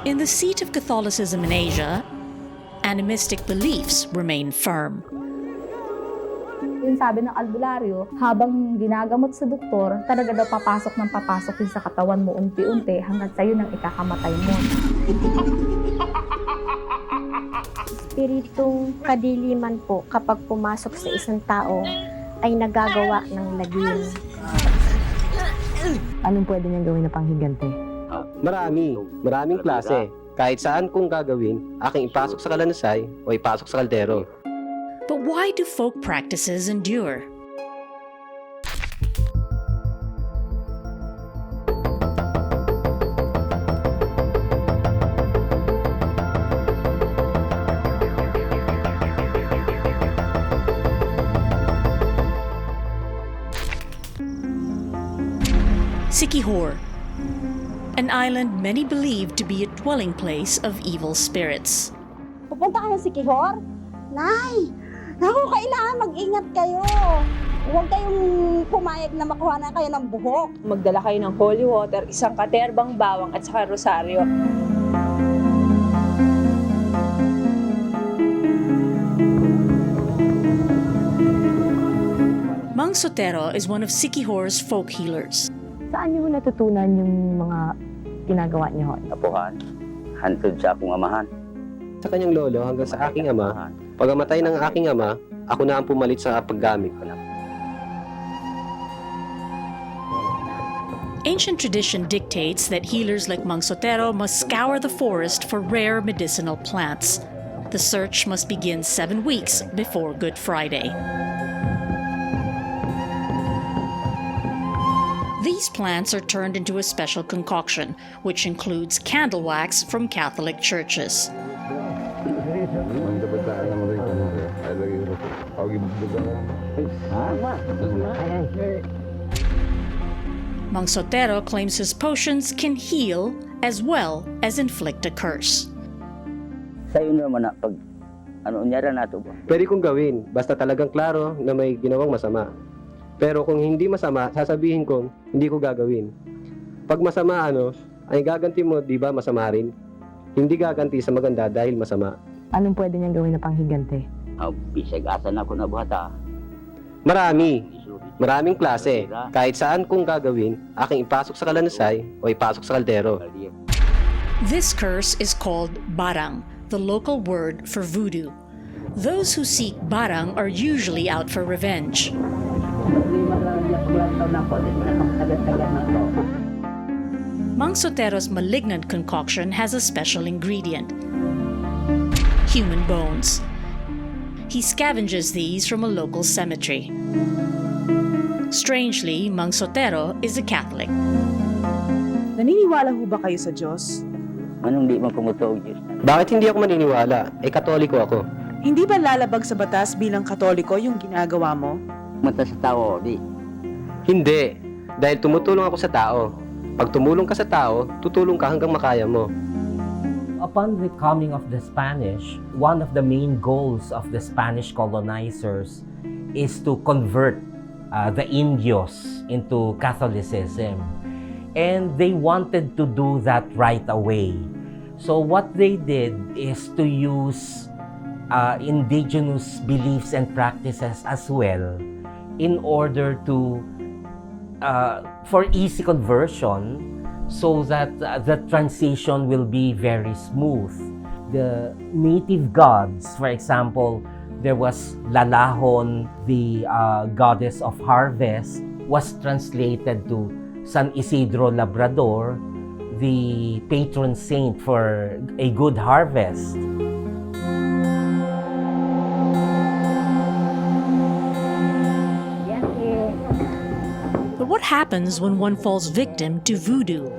In the seat of Catholicism in Asia, animistic beliefs remain firm. Yung sabi ng albularyo, habang ginagamot sa doktor, talaga daw papasok yun sa katawan mo unti-unti hanggang sa'yo nang ikakamatay mo. Espiritong kadiliman po kapag pumasok sa isang tao ay nagagawa ng lagim. Anong pwede niyang gawin na panghigante? Maraming klase. Kahit saan kong gagawin, aking ipasok sa kalanasay o ipasok sa kaldero. But why do folk practices endure? Siquijor, an island many believe to be a dwelling place of evil spirits. Pupunta kayo sa Siquijor? Nay! Naku, kailangan mag-ingat kayo. Huwag kayong pumayag na makuha na kayo ng buhok. Magdala kayo ng holy water, isang katerbang bawang at saka rosaryo. Mang Sotero is one of Siquijor's folk healers. Saan niyo natutunan yung mga ginagawa niyo? Apuhan, hantod sa akong amahan. Sa kanyang lolo hanggang sa aking ama, pagamatay ng aking ama, ako na ang pumalit sa paggamit. Ancient tradition dictates that healers like Mang Sotero must scour the forest for rare medicinal plants. The search must begin 7 weeks before Good Friday. These plants are turned into a special concoction, which includes candle wax from Catholic churches. Mang Sotero claims his potions can heal as well as inflict a curse. Sa'yo naman na pag unyara na ito ba? Pwede kong gawin, basta talagang klaro na may ginawang masama. Pero kung hindi masama, sasabihin kong hindi ko gagawin. Pag masama ay gaganti mo, di ba masama rin? Hindi gaganti sa maganda dahil masama. Anong pwede niyang gawin na panghigante? Bisag-asan ako na buhata. Maraming klase. Kahit saan kong gagawin, aking ipasok sa kalanasay o ipasok sa kaldero. This curse is called barang, the local word for voodoo. Those who seek barang are usually out for revenge. Mang Sotero's malignant concoction has a special ingredient: human bones. He scavenges these from a local cemetery. Strangely, Mang Sotero is a Catholic. Naniniwala ho ba kayo sa Diyos? Anong di man pumutuog Diyos? Bakit hindi ako maniniwala? Katoliko ako. Hindi ba lalabag sa batas bilang Katoliko yung ginagawa mo? Mata sa tao, di. Hindi. Dahil tumutulong ako sa tao. Pag tumulong ka sa tao, tutulong ka hanggang makaya mo. Upon the coming of the Spanish, one of the main goals of the Spanish colonizers is to convert the Indios into Catholicism. And they wanted to do that right away. So what they did is to use indigenous beliefs and practices as well in order to, for easy conversion, so that the transition will be very smooth. The native gods, for example, there was Lalahon, the goddess of harvest, was translated to San Isidro Labrador, the patron saint for a good harvest. But what happens when one falls victim to voodoo?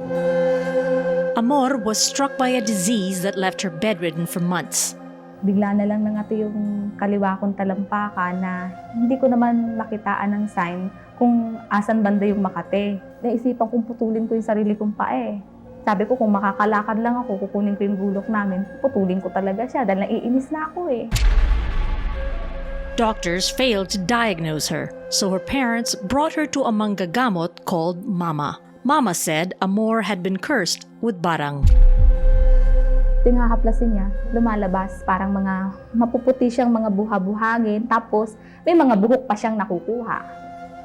Amor was struck by a disease that left her bedridden for months. Bigla na lang nangati yung kaliwa kong talampakan na hindi ko naman makitaan ng sign kung asan banda yung makate. Naisipan kong putulin ko yung sarili kong paa. Sabi ko kung makakalakad lang ako, kukunin ko yung bulok namin, putulin ko talaga siya dahil naiinis na ako . Doctors failed to diagnose her, so her parents brought her to a manggagamot called Mama. Mama said Amor had been cursed with barang. Ito yung hahaplasin niya, lumalabas. Parang mga mapuputi siyang mga buha-buhangin. Tapos may mga buhok pa siyang nakukuha.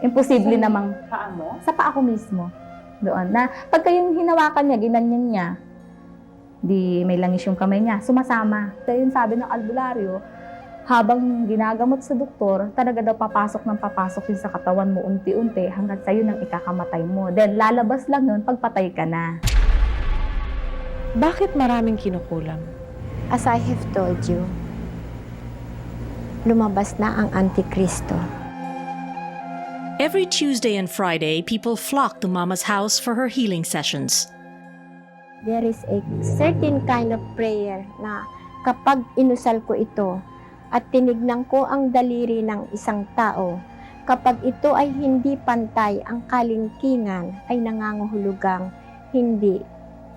Imposible namang Paa mo? sa paa ko mismo. Doon na pagka yung hinawakan niya, ginanyan niya, di may langis yung kamay niya, sumasama. Kaya yung sabi ng albularyo, habang ginagamot sa doktor, talaga daw papasok yun sa katawan mo unti-unti hanggang sa'yo nang ikakamatay mo. Then lalabas lang yun pagpatay ka na. Bakit maraming kinukulam? As I have told you, lumabas na ang Antikristo. Every Tuesday and Friday, people flock to Mama's house for her healing sessions. There is a certain kind of prayer na kapag inusal ko ito at tinignan ko ang daliri ng isang tao, kapag ito ay hindi pantay ang kalingkingan, ay nangangahulugang hindi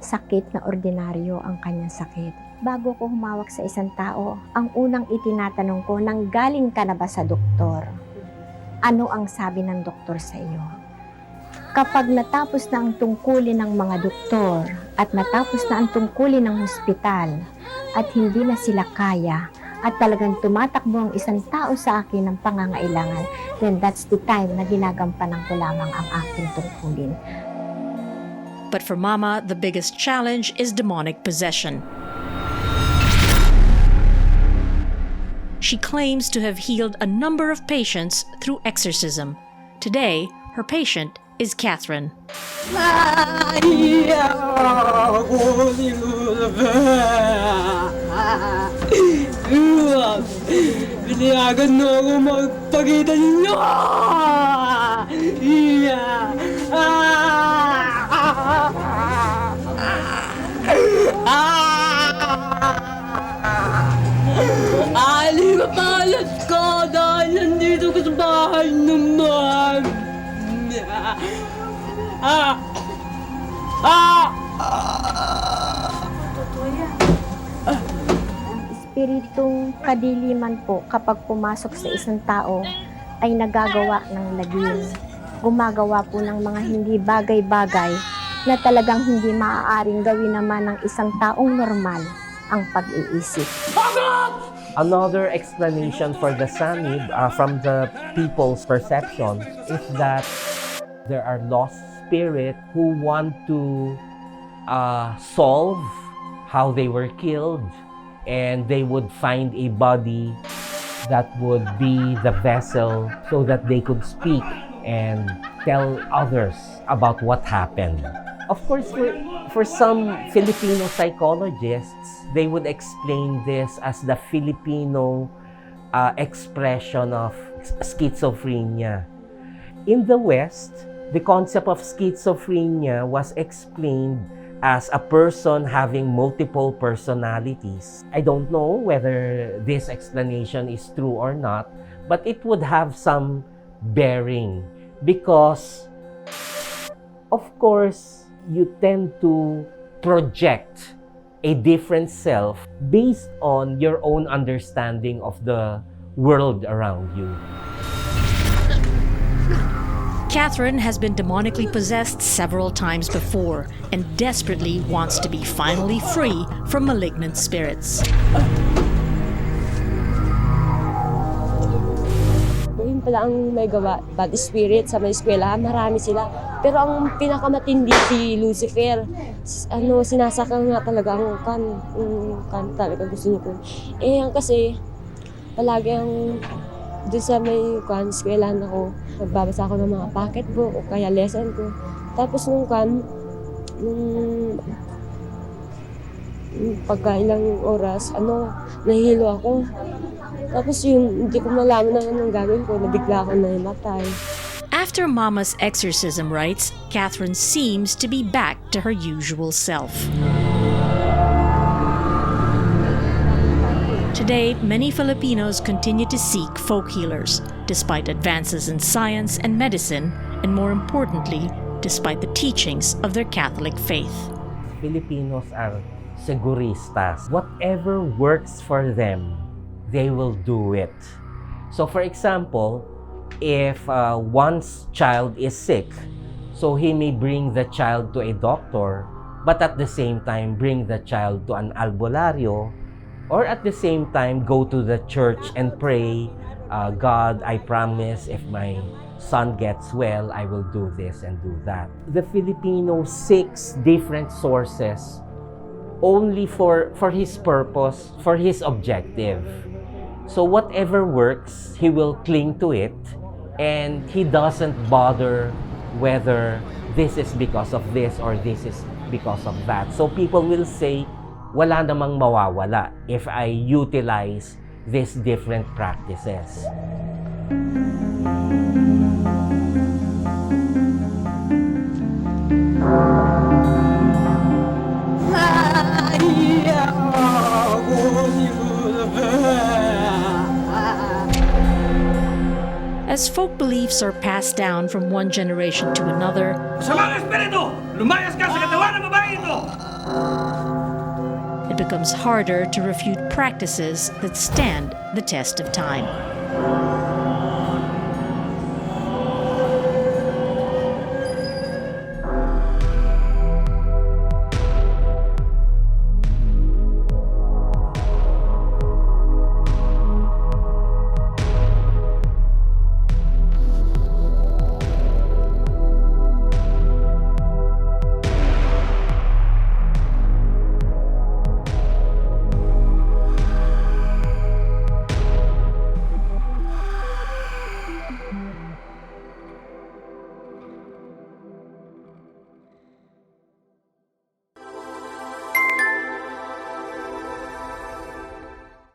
sakit na ordinaryo ang kanyang sakit. Bago ko humawak sa isang tao, ang unang itinatanong ko, nanggaling ka na ba sa doktor? Ano ang sabi ng doktor sa iyo? Kapag natapos na ang tungkulin ng mga doktor at natapos na ang tungkulin ng hospital at hindi na sila kaya at talagang tumatakbo ang isang tao sa akin ng pangangailangan, then that's the time na ginagampanan ko lamang ang aking tungkulin. But for Mama, the biggest challenge is demonic possession. She claims to have healed a number of patients through exorcism. Today, her patient is Catherine. Biniyagan na ako magpakita ninyo! Alimapalat ko dahil nandito ka sa bahay naman! Espiritong kadiliman po kapag pumasok sa isang tao ay nagagawa ng lagim. Gumagawa po ng mga hindi bagay-bagay na talagang hindi maaaring gawin naman ng isang taong normal ang pag-iisip. Another explanation for the sanib from the people's perception is that there are lost spirits who want to solve how they were killed, and they would find a body that would be the vessel so that they could speak and tell others about what happened. Of course, for some Filipino psychologists, they would explain this as the Filipino expression of schizophrenia. In the West, the concept of schizophrenia was explained as a person having multiple personalities. I don't know whether this explanation is true or not, but it would have some bearing because, of course, you tend to project a different self based on your own understanding of the world around you. Catherine has been demonically possessed several times before and desperately wants to be finally free from malignant spirits. Yun pala ang may gawa, bad spirit sa may eskwela, marami sila. Pero ang pinakamatindi si Lucifer, sinasakal nga talaga ang kan talaga gusto niya. Ang kasi, palagi ang doon sa may eskwelahan ako, nagbabasa ako ng mga pocketbook o kaya lesson ko. Tapos nung pagka ilang oras, nahihilo ako. Tapos yun, hindi ko malaman na anong gagawin ko, nabigla ako na namatay. After Mama's exorcism rites, Catherine seems to be back to her usual self. Today, many Filipinos continue to seek folk healers, despite advances in science and medicine, and more importantly, despite the teachings of their Catholic faith. Filipinos are seguristas. Whatever works for them, they will do it. So for example, if one's child is sick, so he may bring the child to a doctor but at the same time bring the child to an albularyo, or at the same time go to the church and pray, God, I promise if my son gets well, I will do this and do that. The Filipino seeks different sources only for his purpose, for his objective. So whatever works, he will cling to it, and he doesn't bother whether this is because of this or this is because of that. So people will say, wala namang mawawala if I utilize these different practices. As folk beliefs are passed down from one generation to another, Masamang espiritu! Lumayas ka sa katawan ng babae ito! it becomes harder to refute practices that stand the test of time.